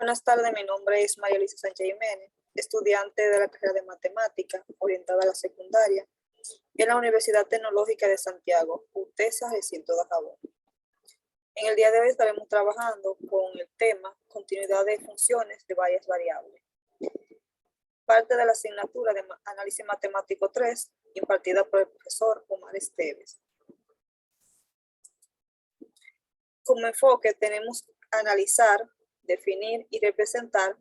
Buenas tardes, mi nombre es María Luisa Sánchez Jiménez, estudiante de la carrera de Matemática orientada a la secundaria en la Universidad Tecnológica de Santiago, UTESA, recinto de Jabón. En el día de hoy estaremos trabajando con el tema continuidad de funciones de varias variables. Parte de la asignatura de Análisis Matemático 3, impartida por el profesor Omar Esteves. Como enfoque tenemos analizar, definir y representar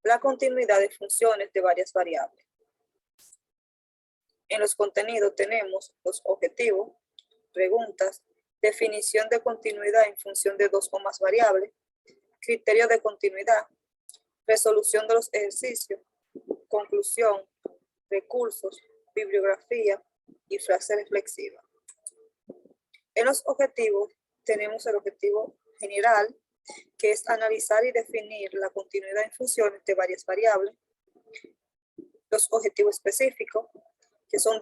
la continuidad de funciones de varias variables. En los contenidos tenemos los objetivos, preguntas, definición de continuidad en función de dos o más variables, criterio de continuidad, resolución de los ejercicios, conclusión, recursos, bibliografía y frase reflexiva. En los objetivos tenemos el objetivo general, que es analizar y definir la continuidad en funciones de varias variables. Los objetivos específicos, que son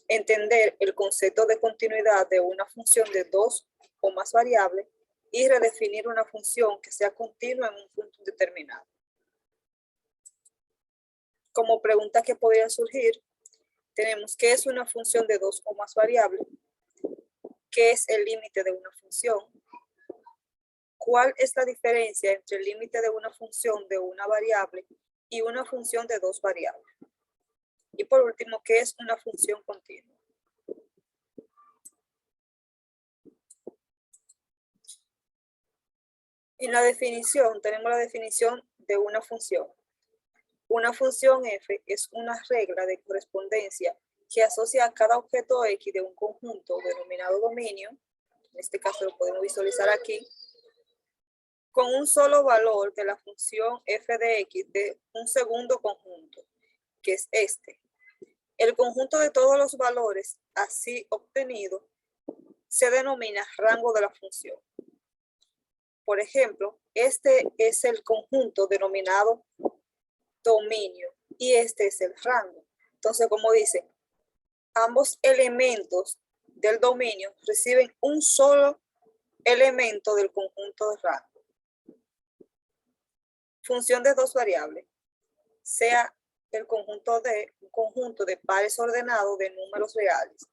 entender el concepto de continuidad de una función de dos o más variables y redefinir una función que sea continua en un punto determinado. Como pregunta que podría surgir, tenemos ¿qué es una función de dos o más variables? ¿Qué es el límite de una función? ¿Cuál es la diferencia entre el límite de una función de una variable y una función de dos variables? Y por último, ¿qué es una función continua? En la definición, tenemos la definición de una función. Una función f es una regla de correspondencia que asocia a cada objeto x de un conjunto denominado dominio, en este caso lo podemos visualizar aquí, con un solo valor de la función f de x de un segundo conjunto, que es este. El conjunto de todos los valores así obtenidos se denomina rango de la función. Por ejemplo, este es el conjunto denominado dominio y este es el rango. Entonces, como dice, ambos elementos del dominio reciben un solo elemento del conjunto de rango. Función de dos variables, sea el conjunto de pares ordenados de números reales.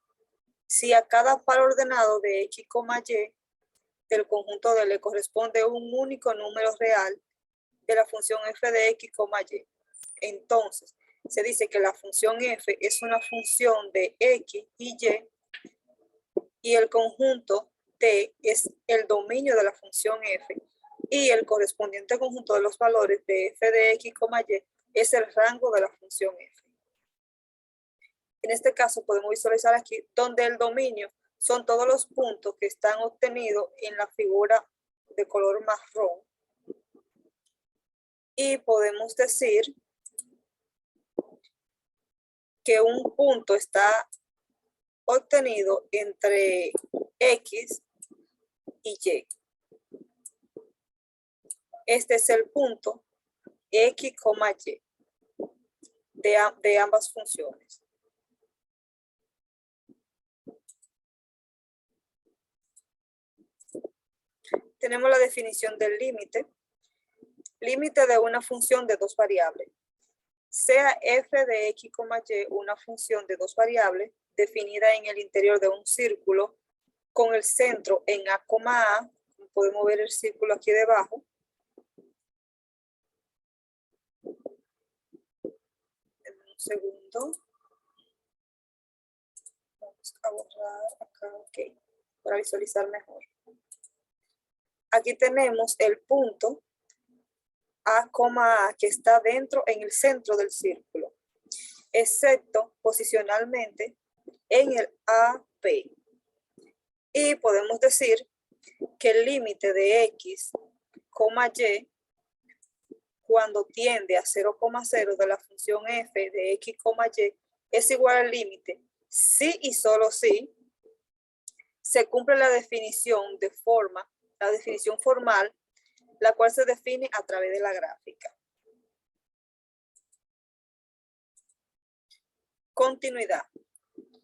Si a cada par ordenado de x, y del conjunto de le corresponde un único número real de la función f de x, y. Entonces, se dice que la función f es una función de x y el conjunto t es el dominio de la función f y el correspondiente conjunto de los valores de f de x, y es el rango de la función f. En este caso podemos visualizar aquí donde el dominio son todos los puntos que están obtenidos en la figura de color marrón. Y podemos decir que un punto está obtenido entre x y y. Este es el punto x, y de ambas funciones. Tenemos la definición del límite. Límite de una función de dos variables. Sea f de x, y una función de dos variables definida en el interior de un círculo con el centro en a, podemos ver el círculo aquí debajo. Un segundo. Vamos a borrar acá, ok, para visualizar mejor. Aquí tenemos el punto a, que está dentro en el centro del círculo, excepto posicionalmente en el AP. Y podemos decir que el límite de x, y cuando tiende a 0,0 de la función f de x, y es igual al límite si y solo si se cumple la definición formal, la cual se define a través de la gráfica. Continuidad.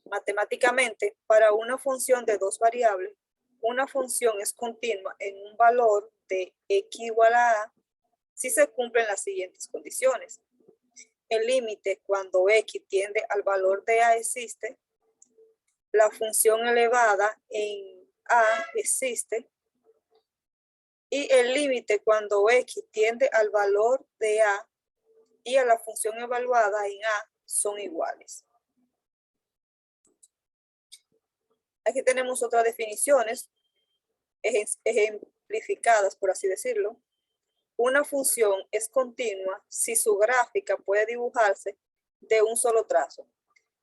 Matemáticamente, para una función de dos variables, una función es continua en un valor de x igual a si se cumplen las siguientes condiciones. El límite cuando x tiende al valor de a existe, la función elevada en a existe, y el límite cuando x tiende al valor de a y a la función evaluada en a son iguales. Aquí tenemos otras definiciones ejemplificadas, por así decirlo. Una función es continua si su gráfica puede dibujarse de un solo trazo.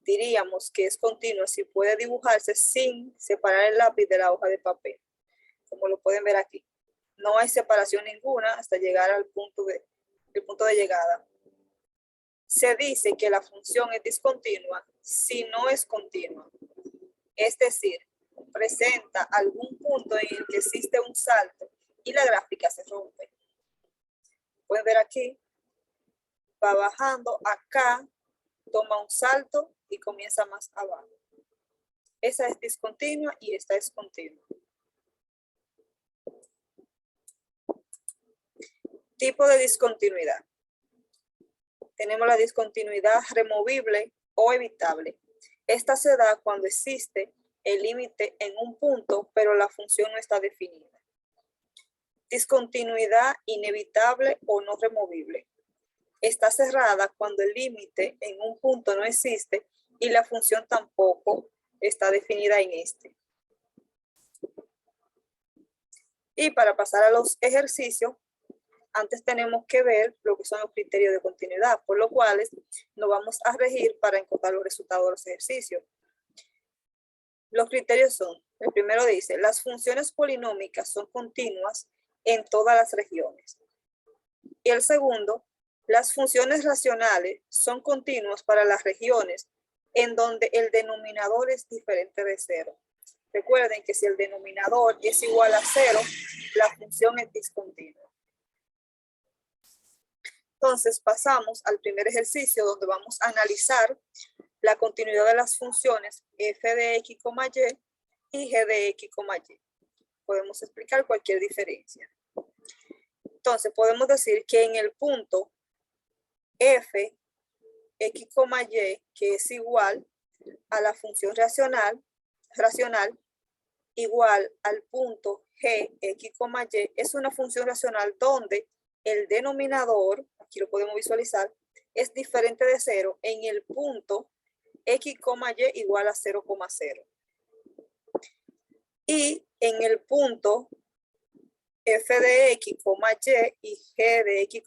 Diríamos que es continua si puede dibujarse sin separar el lápiz de la hoja de papel, como lo pueden ver aquí. No hay separación ninguna hasta llegar al punto de llegada. Se dice que la función es discontinua si no es continua. Es decir, presenta algún punto en el que existe un salto y la gráfica se rompe. Pueden ver aquí, va bajando, acá toma un salto y comienza más abajo. Esa es discontinua y esta es continua. Tipo de discontinuidad. Tenemos la discontinuidad removible o evitable. Esta se da cuando existe el límite en un punto, pero la función no está definida. Discontinuidad inevitable o no removible. Está cerrada cuando el límite en un punto no existe y la función tampoco está definida en este. Y para pasar a los ejercicios, antes tenemos que ver lo que son los criterios de continuidad, por lo cual nos vamos a regir para encontrar los resultados de los ejercicios. Los criterios son, el primero dice, las funciones polinómicas son continuas en todas las regiones. Y el segundo, las funciones racionales son continuas para las regiones en donde el denominador es diferente de 0. Recuerden que si el denominador es igual a 0, la función es discontinua. Entonces pasamos al primer ejercicio donde vamos a analizar la continuidad de las funciones f de x, y y g de x, y. Podemos explicar cualquier diferencia. Entonces podemos decir que en el punto f, x, y, que es igual a la función racional igual al punto g, x, y, es una función racional donde el denominador, aquí lo podemos visualizar, es diferente de 0 en el punto x, y igual a 0,0. Y en el punto f de x, y g de x, y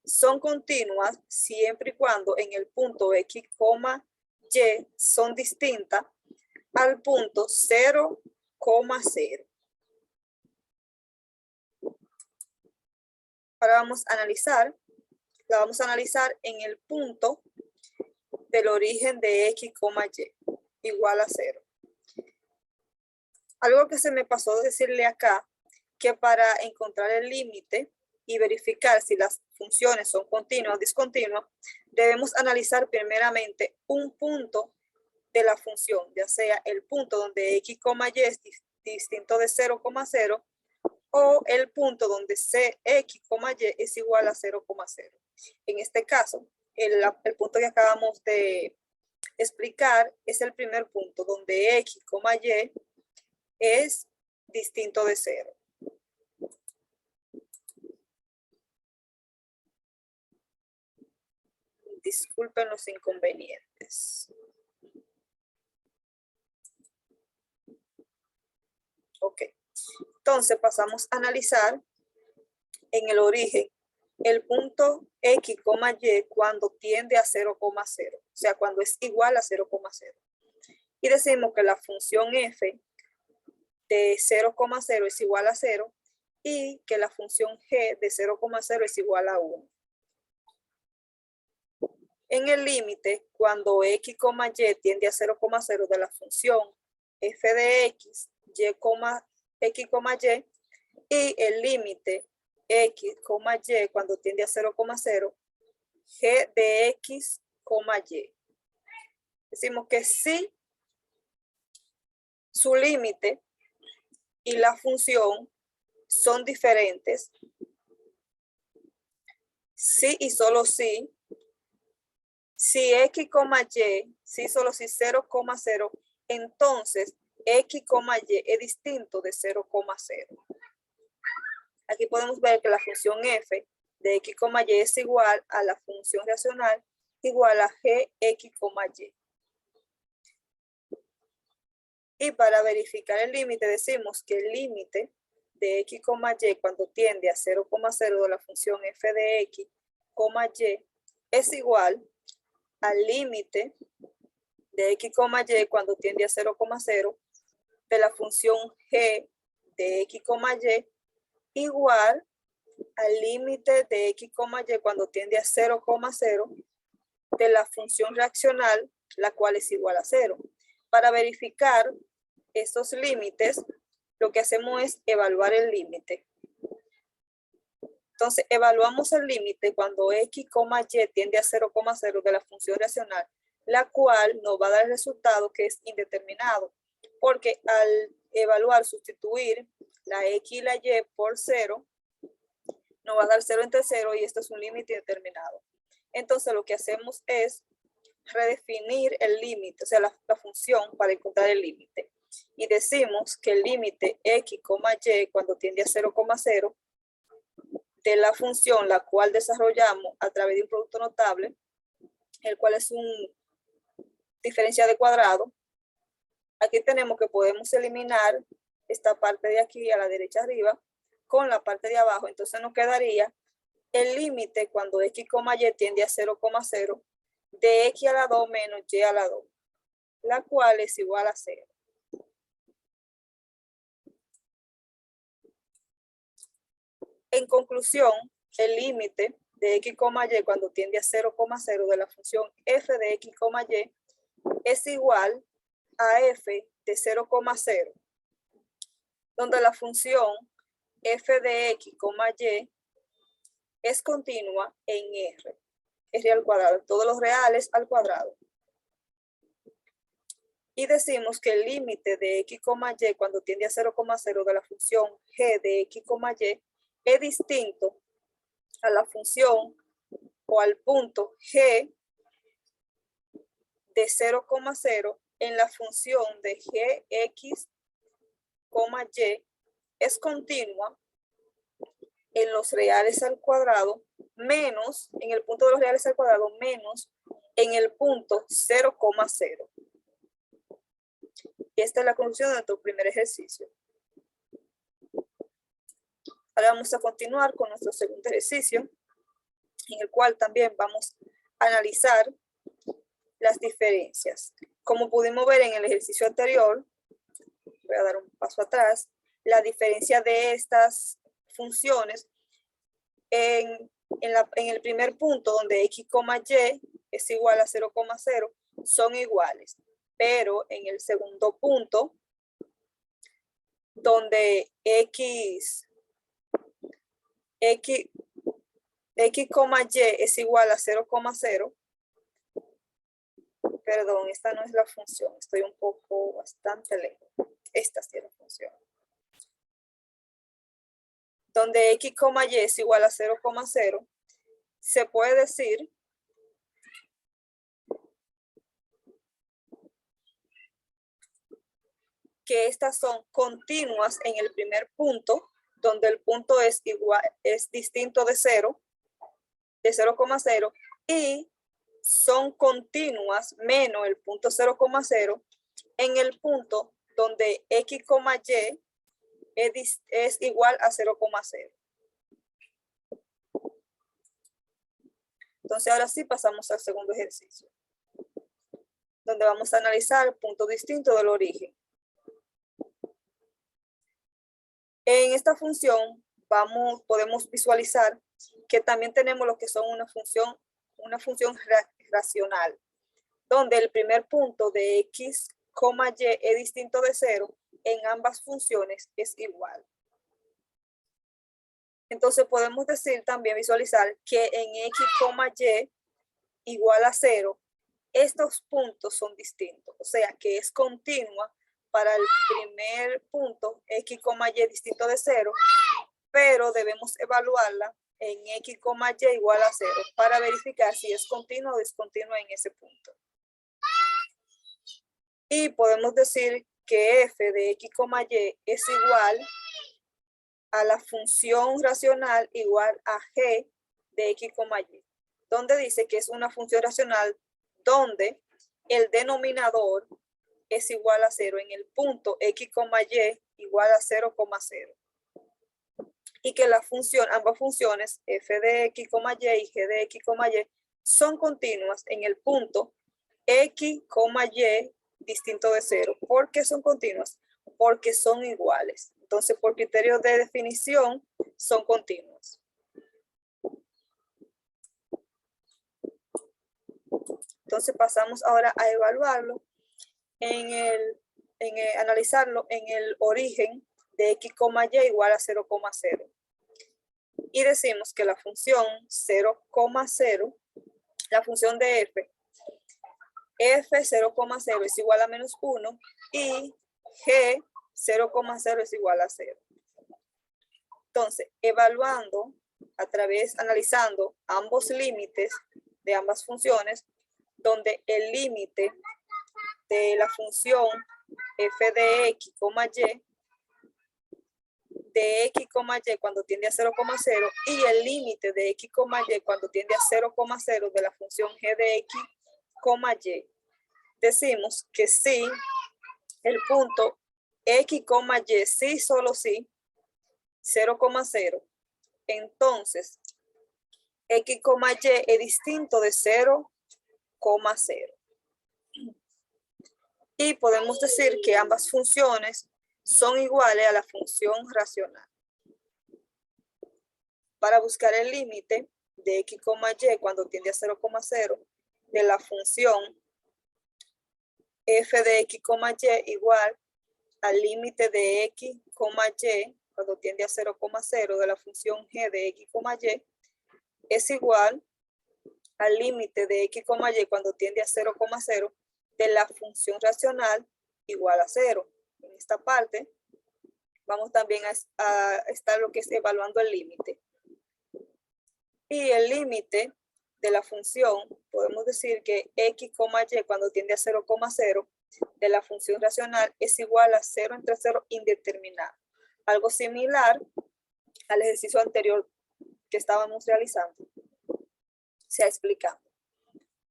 son continuas siempre y cuando en el punto x, y son distintas al punto 0,0. Ahora vamos a analizar en el punto del origen de x, y igual a 0. Algo que se me pasó decirle acá, que para encontrar el límite y verificar si las funciones son continuas o discontinuas, debemos analizar primeramente un punto de la función, ya sea el punto donde x, y es distinto de 0,0 o el punto donde x, y es igual a 0,0. En este caso, el punto que acabamos de explicar es el primer punto donde x, y es distinto de 0. Disculpen los inconvenientes. Ok. Entonces pasamos a analizar en el origen el punto x, y cuando tiende a 0,0, o sea, cuando es igual a 0,0. Y decimos que la función f de 0,0 es igual a 0 y que la función g de 0,0 es igual a 1. En el límite, cuando x, y tiende a 0,0 de la función f de x, y, y el límite x, y cuando tiende a 0,0, g de x, y. Decimos que si su límite y la función son diferentes, sí y solo sí, si x, y, sí solo si 0,0, entonces x, y es distinto de 0,0. Aquí podemos ver que la función f de x, y es igual a la función racional igual a g, x, y. Y para verificar el límite decimos que el límite de x, y cuando tiende a 0,0 de la función f de x, y es igual al límite de x, y cuando tiende a 0,0 de la función g de x, y igual al límite de x, y cuando tiende a 0,0 de la función reaccional, la cual es igual a 0. Para verificar estos límites, lo que hacemos es evaluar el límite. Entonces, evaluamos el límite cuando x, y tiende a 0,0 de la función racional, la cual nos va a dar el resultado que es indeterminado, porque al evaluar, sustituir la x y la y por 0, nos va a dar 0 entre 0 y esto es un límite indeterminado. Entonces, lo que hacemos es redefinir el límite, o sea, la función para encontrar el límite. Y decimos que el límite x, y cuando tiende a 0,0 de la función la cual desarrollamos a través de un producto notable, el cual es un diferencial de cuadrado. Aquí tenemos que podemos eliminar esta parte de aquí a la derecha arriba con la parte de abajo. Entonces nos quedaría el límite cuando x, y tiende a 0,0 de x a la 2 menos y a la 2, la cual es igual a 0. En conclusión, el límite de x, y cuando tiende a 0,0 de la función f de x, y es igual a f de 0,0, donde la función f de x, y es continua en r al cuadrado, todos los reales al cuadrado. Y decimos que el límite de x, y cuando tiende a 0,0 de la función g de x, y es distinto a la función o al punto g de 0,0 en la función de gx, y es continua en los reales al cuadrado menos, en el punto de los reales al cuadrado menos en el punto 0,0. Y esta es la conclusión de nuestro primer ejercicio. Ahora vamos a continuar con nuestro segundo ejercicio, en el cual también vamos a analizar las diferencias. Como pudimos ver en el ejercicio anterior, voy a dar un paso atrás, la diferencia de estas funciones en el primer punto donde x, y es igual a 0,0 son iguales, pero en el segundo punto donde x, y es igual a 0,0, perdón, esta no es la función, estoy un poco bastante lejos, esta sí es la función. Donde x, y es igual a 0,0, se puede decir que estas son continuas en el primer punto, donde el punto es igual, es distinto de 0, de 0,0, y son continuas menos el punto 0,0 en el punto donde x, y es igual a 0,0. Entonces ahora sí pasamos al segundo ejercicio, donde vamos a analizar puntos distintos del origen. En esta función podemos visualizar que también tenemos lo que son una función racional, donde el primer punto de x, y es distinto de 0, en ambas funciones es igual. Entonces podemos decir también, visualizar que en x, y igual a 0, estos puntos son distintos, o sea que es continua para el primer punto, x, y distinto de 0, pero debemos evaluarla en x, y igual a 0 para verificar si es continua o discontinua en ese punto. Y podemos decir que f de x, y es igual a la función racional igual a g de x, y, donde dice que es una función racional donde el denominador es igual a 0 en el punto x, y igual a 0,0. Y que la función, ambas funciones, f de x, y g de x, y, son continuas en el punto x, y distinto de 0. ¿Por qué son continuas? Porque son iguales. Entonces, por criterio de definición, son continuas. Entonces, pasamos ahora a evaluarlo analizarlo en el origen de x, y igual a 0,0. Y decimos que la función 0,0, la función de f 0,0 es igual a menos 1 y g 0,0 es igual a 0. Entonces, evaluando analizando ambos límites de ambas funciones, donde el límite de la función f de x, y de x, y cuando tiende a 0,0 y el límite de x, y cuando tiende a 0,0 de la función g de x, y. Decimos que sí, el punto x, y, sí, solo sí, 0,0. Entonces, x, y es distinto de 0,0. Y podemos decir que ambas funciones son iguales a la función racional. Para buscar el límite de x, y cuando tiende a 0,0 de la función f de x, y igual al límite de x, y cuando tiende a 0,0 de la función g de x, y es igual al límite de x, y cuando tiende a 0,0 de la función racional igual a 0. En esta parte vamos también a estar lo que es evaluando el límite. Y el límite de la función, podemos decir que x, y cuando tiende a 0,0 de la función racional es igual a 0 entre 0 indeterminado. Algo similar al ejercicio anterior que estábamos realizando. Se ha explicado.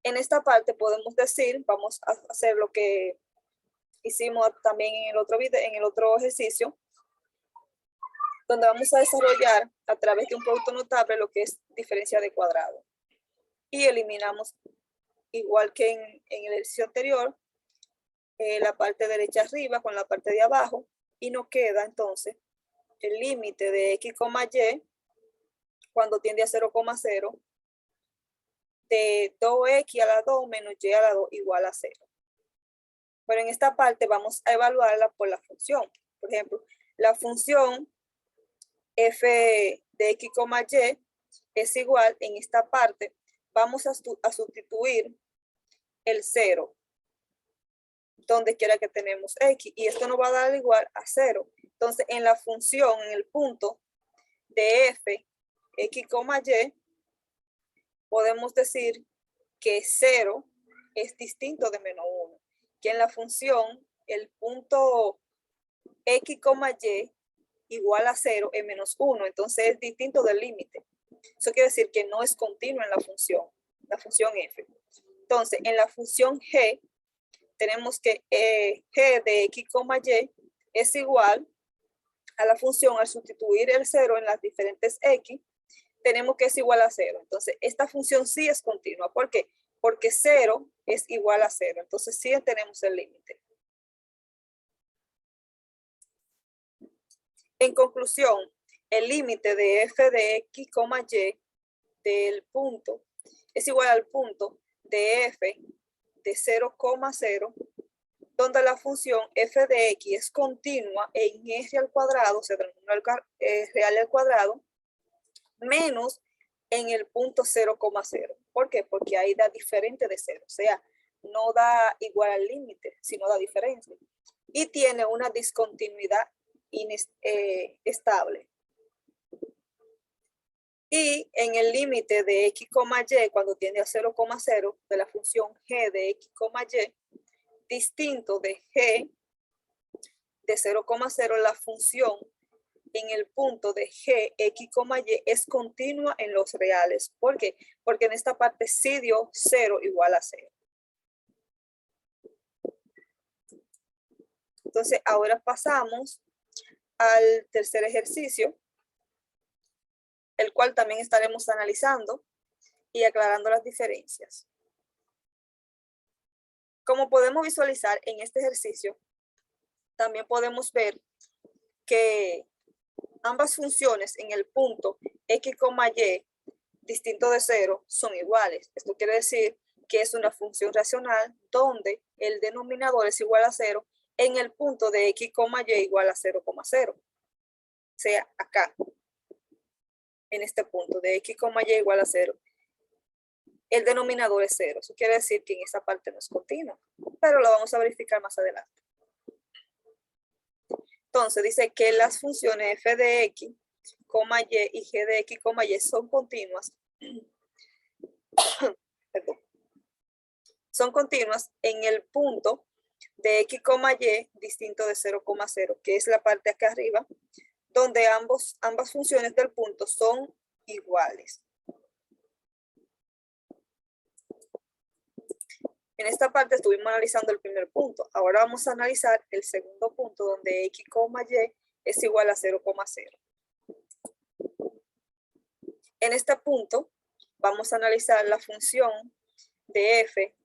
En esta parte podemos decir, vamos a hacer lo que hicimos también en el otro video, en el otro ejercicio, donde vamos a desarrollar a través de un producto notable lo que es diferencia de cuadrado. Y eliminamos, igual que en el ejercicio anterior, la parte derecha arriba con la parte de abajo, y nos queda entonces el límite de x, y cuando tiende a 0,0 de 2x a la 2 menos y a la 2 igual a 0. Pero en esta parte vamos a evaluarla por la función. Por ejemplo, la función f de x, y es igual, en esta parte vamos a sustituir el 0 donde quiera que tenemos x, y esto nos va a dar igual a 0. Entonces, en la función, en el punto de f, x, y, podemos decir que 0 es distinto de menos 1. Que en la función, el punto x, y igual a 0 es menos 1. Entonces, es distinto del límite. Eso quiere decir que no es continua en la función f. Entonces, en la función g, tenemos que g de x, y es igual a la función al sustituir el 0 en las diferentes x, tenemos que es igual a 0. Entonces, esta función sí es continua. ¿Por qué? Porque 0 es igual a 0. Entonces, sí tenemos el límite. En conclusión, el límite de f de x, y del punto es igual al punto de f de 0,0, donde la función f de x es continua en r al cuadrado, o sea, del número real al cuadrado, menos en el punto 0,0. ¿Por qué? Porque ahí da diferente de 0, o sea, no da igual al límite, sino da diferencia. Y tiene una discontinuidad estable. Y en el límite de x, y, cuando tiende a 0,0 de la función g de x, y, distinto de g de 0,0, la función en el punto de g, x, y es continua en los reales. ¿Por qué? Porque en esta parte sí dio 0 igual a 0. Entonces, ahora pasamos al tercer ejercicio, el cual también estaremos analizando y aclarando las diferencias. Como podemos visualizar en este ejercicio, también podemos ver que ambas funciones en el punto x, y distinto de 0 son iguales. Esto quiere decir que es una función racional donde el denominador es igual a 0 en el punto de x, y igual a 0,0. O sea, acá, en este punto de x, y igual a 0, el denominador es 0. Eso quiere decir que en esa parte no es continua, pero lo vamos a verificar más adelante. Entonces dice que las funciones f de x, y g de x, y son continuas. Perdón. Son continuas en el punto de x, y distinto de 0,0, que es la parte acá arriba, donde ambas funciones del punto son iguales. En esta parte estuvimos analizando el primer punto. Ahora vamos a analizar el segundo punto, donde x, y es igual a 0,0. En este punto vamos a analizar la función de f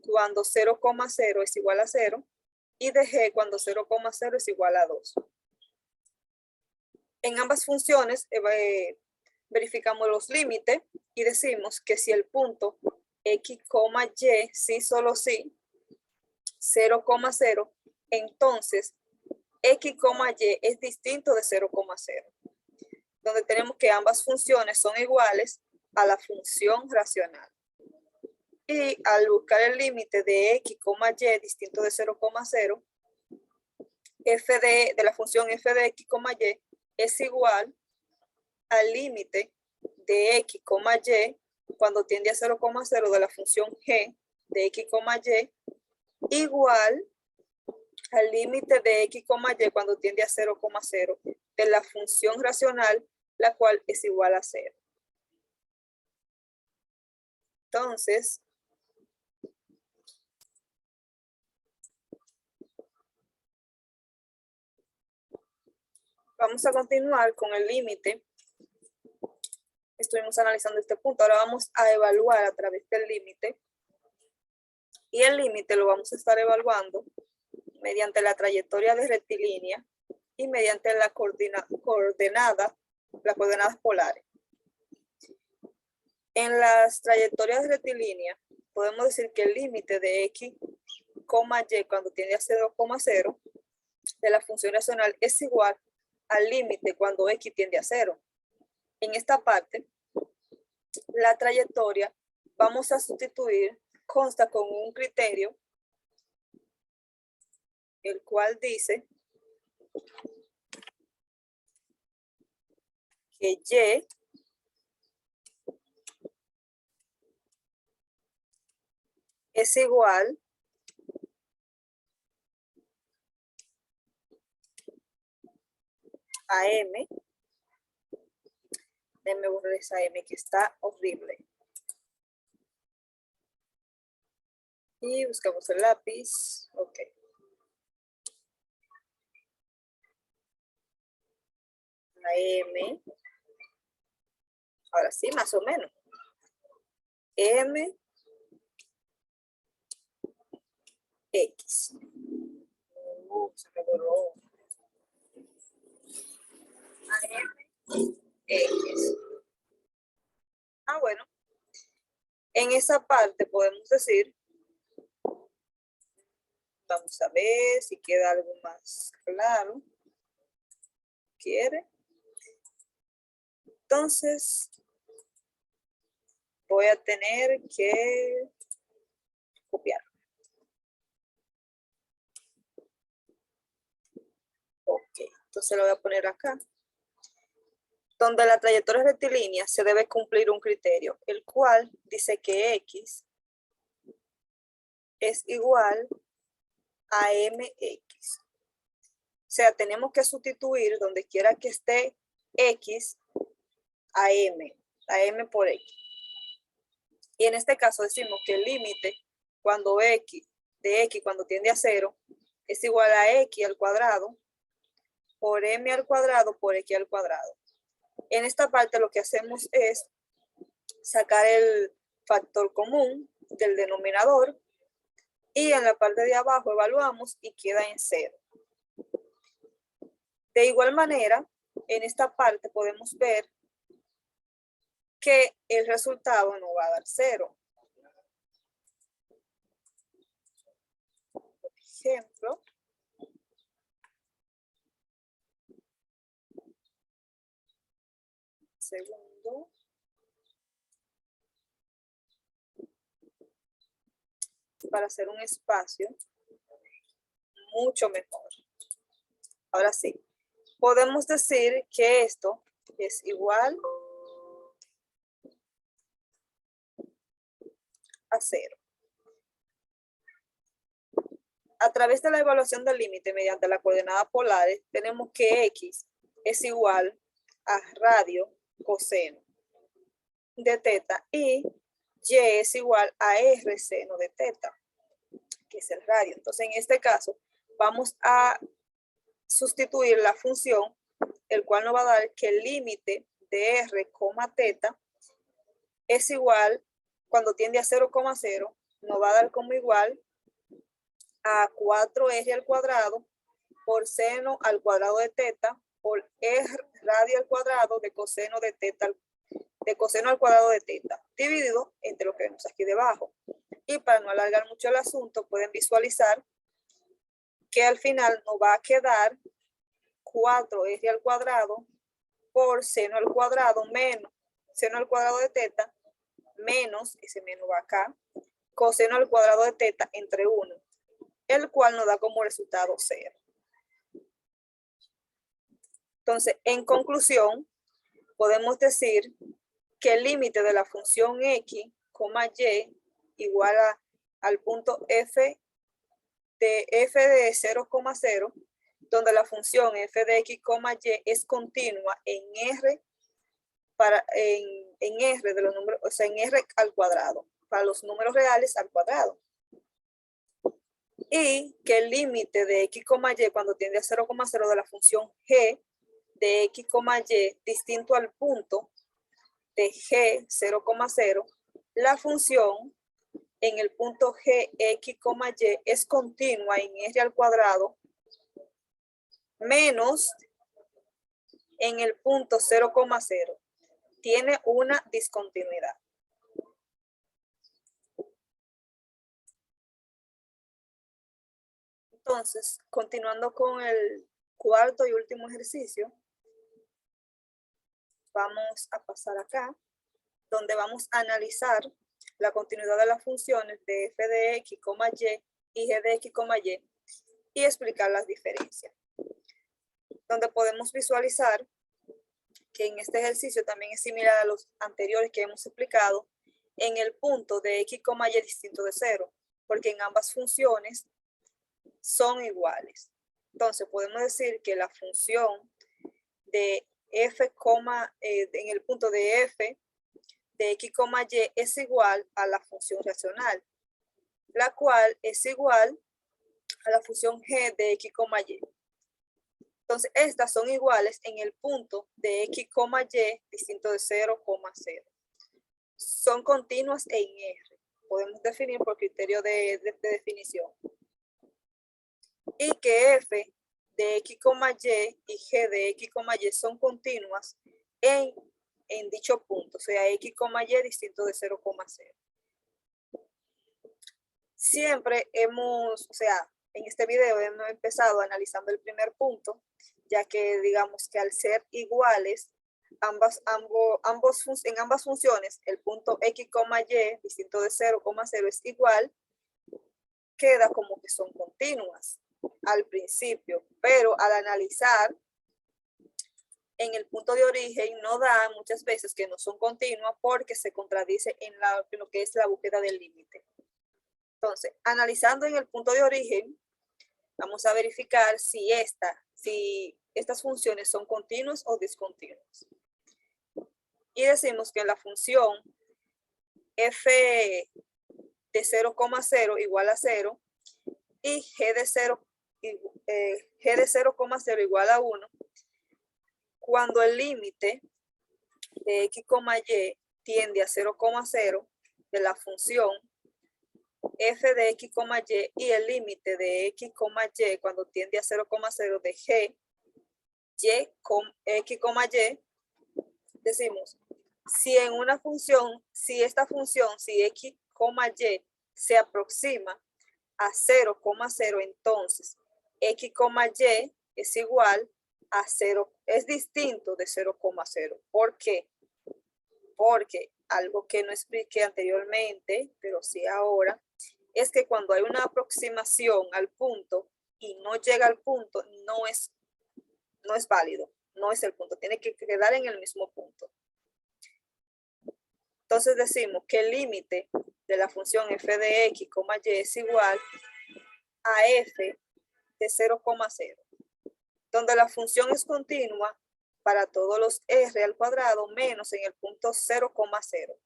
cuando 0,0 es igual a 0 y de g cuando 0,0 es igual a 2. En ambas funciones verificamos los límites y decimos que si el punto x, y, sí, solo sí, 0,0, entonces x, y es distinto de 0,0, donde tenemos que ambas funciones son iguales a la función racional. Y al buscar el límite de x, y distinto de 0,0, f de la función f de x, y es igual al límite de x, y cuando tiende a 0,0 de la función g de x, y igual al límite de x, y cuando tiende a 0,0 de la función racional, la cual es igual a 0. Entonces, vamos a continuar con el límite. Estuvimos analizando este punto. Ahora vamos a evaluar a través del límite. Y el límite lo vamos a estar evaluando mediante la trayectoria de rectilínea y mediante las coordenadas polares. En las trayectorias rectilíneas podemos decir que el límite de x, y cuando tiende a 0,0 de la función racional es igual al límite cuando x tiende a 0. En esta parte, la trayectoria vamos a sustituir, consta con un criterio, el cual dice que y es igual a m. Déjenme borrar esa m que está horrible. Y buscamos el lápiz. Ok. La m. Ahora sí, más o menos. M X. Se me borró. AM X. Bueno. En esa parte podemos decir, vamos a ver si queda algo más claro. ¿Quiere? Entonces, voy a tener que copiar. Ok, entonces lo voy a poner acá. donde la trayectoria rectilínea se debe cumplir un criterio, el cual dice que X es igual a MX. O sea, tenemos que sustituir donde quiera que esté X a M por X. Y en este caso decimos que el límite cuando X cuando tiende a 0 es igual a X al cuadrado por M al cuadrado por X al cuadrado. En esta parte lo que hacemos es sacar el factor común del denominador y en la parte de abajo evaluamos y queda en 0. De igual manera, en esta parte podemos ver que el resultado no va a dar 0. Por ejemplo, segundo, para hacer un espacio mucho mejor. Ahora sí, podemos decir que esto es igual a 0. A través de la evaluación del límite mediante las coordenadas polares, tenemos que X es igual a radio coseno de teta y Y es igual a R seno de teta, que es el radio. Entonces, en este caso, vamos a sustituir la función, el cual nos va a dar que el límite de R, teta es igual, cuando tiende a 0,0, nos va a dar como igual a 4R al cuadrado por seno al cuadrado de teta por R radio al cuadrado de coseno de teta, de coseno al cuadrado de teta, dividido entre lo que vemos aquí debajo. Y para no alargar mucho el asunto, pueden visualizar que al final nos va a quedar 4R al cuadrado por seno al cuadrado menos seno al cuadrado de teta menos, ese menos va acá, coseno al cuadrado de teta entre 1, el cual nos da como resultado 0. Entonces, en conclusión, podemos decir que el límite de la función X, Y igual al punto F de 0,0, donde la función f de X, Y es continua en R, en R de los números, o sea, en R al cuadrado, para los números reales al cuadrado. Y que el límite de X, Y cuando tiende a 0,0 de la función G de X, Y distinto al punto de G 0,0, la función en el punto G, X, Y es continua en R al cuadrado menos en el punto 0,0. Tiene una discontinuidad. Entonces, continuando con el cuarto y último ejercicio, vamos a pasar acá, donde vamos a analizar la continuidad de las funciones de f de X, Y y G de X, Y y explicar las diferencias. Donde podemos visualizar que en este ejercicio también es similar a los anteriores que hemos explicado en el punto de X, Y distinto de 0, porque en ambas funciones son iguales. Entonces podemos decir que la función de f, en el punto de f de X, Y es igual a la función racional, la cual es igual a la función G de X, Y. Entonces, estas son iguales en el punto de X, Y distinto de 0,0. Son continuas en R. Podemos definir por criterio de definición. Y que F de X, Y G de X, Y son continuas en dicho punto, o sea, X, Y distinto de 0,0. Siempre hemos, o sea, en este video hemos empezado analizando el primer punto, ya que digamos que al ser iguales, en ambas funciones, el punto X, Y distinto de 0,0 es igual, queda como que son continuas al principio, pero al analizar en el punto de origen no da muchas veces que no son continuas porque se contradice en lo que es la búsqueda del límite. Entonces, analizando en el punto de origen, vamos a verificar si estas funciones son continuas o discontinuas. Y decimos que la función f de 0,0 igual a 0 y g de 0,0 igual a 1, cuando el límite de x, y tiende a 0,0 de la función f de x, y el límite de x, y cuando tiende a 0,0 de g, x, y, decimos, si en una función, si esta función, si x, y se aproxima a 0,0, entonces x, y es igual a 0, es distinto de 0,0. ¿Por qué? Porque algo que no expliqué anteriormente, pero sí ahora, es que cuando hay una aproximación al punto y no llega al punto, no es válido, no es el punto, tiene que quedar en el mismo punto. Entonces decimos que el límite de la función f de x, y es igual a f de 0,0, donde la función es continua para todos los r al cuadrado menos en el punto 0,0.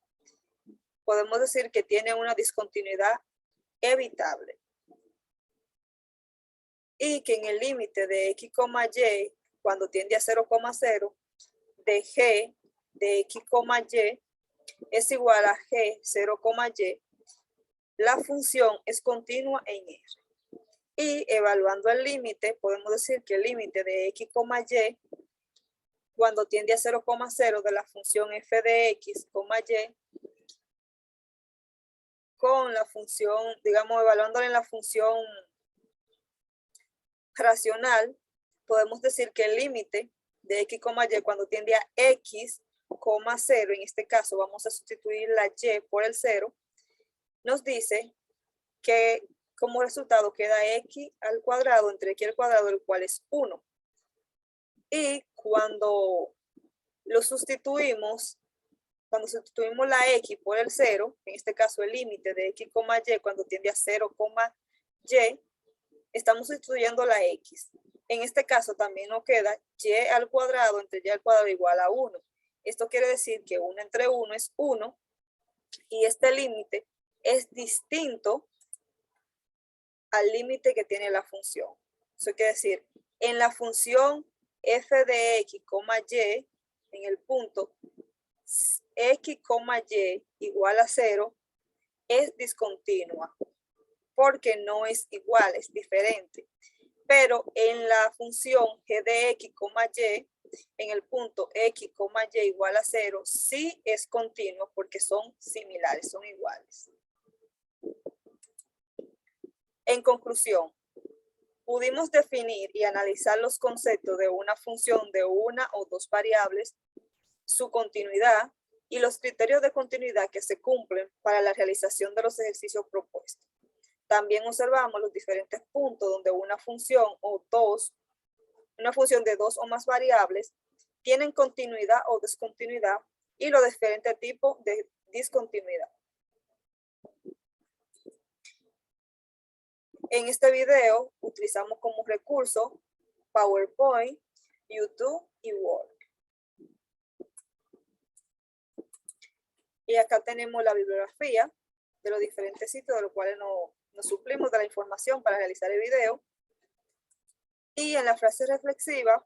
Podemos decir que tiene una discontinuidad evitable. Y que en el límite de x, y, cuando tiende a 0,0, de g de x, y es igual a g 0, y, la función es continua en R. Y evaluando el límite, podemos decir que el límite de x, y, cuando tiende a 0,0 de la función f de x, y, con la función, digamos, evaluándola en la función racional, podemos decir que el límite de x, y cuando tiende a x, 0, en este caso vamos a sustituir la y por el 0, nos dice que como resultado queda x al cuadrado entre x al cuadrado, el cual es 1. Y cuando lo sustituimos, cuando sustituimos la x por el 0, en este caso el límite de x, y cuando tiende a 0, y, estamos sustituyendo la x. En este caso también nos queda y al cuadrado entre y al cuadrado igual a 1. Esto quiere decir que 1 entre 1 es 1 y este límite es distinto al límite que tiene la función. Eso quiere decir, en la función f de x, y, en el punto x, y igual a 0, es discontinua porque no es igual, es diferente. Pero en la función g de x, y, en el punto x, y igual a 0, sí es continuo porque son similares, son iguales. En conclusión, pudimos definir y analizar los conceptos de una función de una o dos variables, su continuidad y los criterios de continuidad que se cumplen para la realización de los ejercicios propuestos. También observamos los diferentes puntos donde una función de dos o más variables tienen continuidad o discontinuidad y los diferentes tipos de discontinuidad. En este video utilizamos como recurso PowerPoint, YouTube y Word. Y acá tenemos la bibliografía de los diferentes sitios de los cuales nos suplimos de la información para realizar el video. Y en la frase reflexiva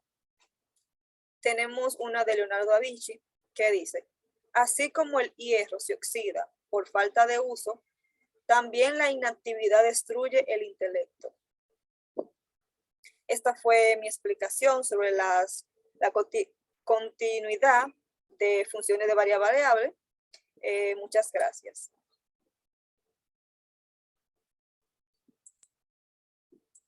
tenemos una de Leonardo da Vinci que dice: así como el hierro se oxida por falta de uso, también la inactividad destruye el intelecto. Esta fue mi explicación sobre la continuidad de funciones de varias variables. Muchas gracias.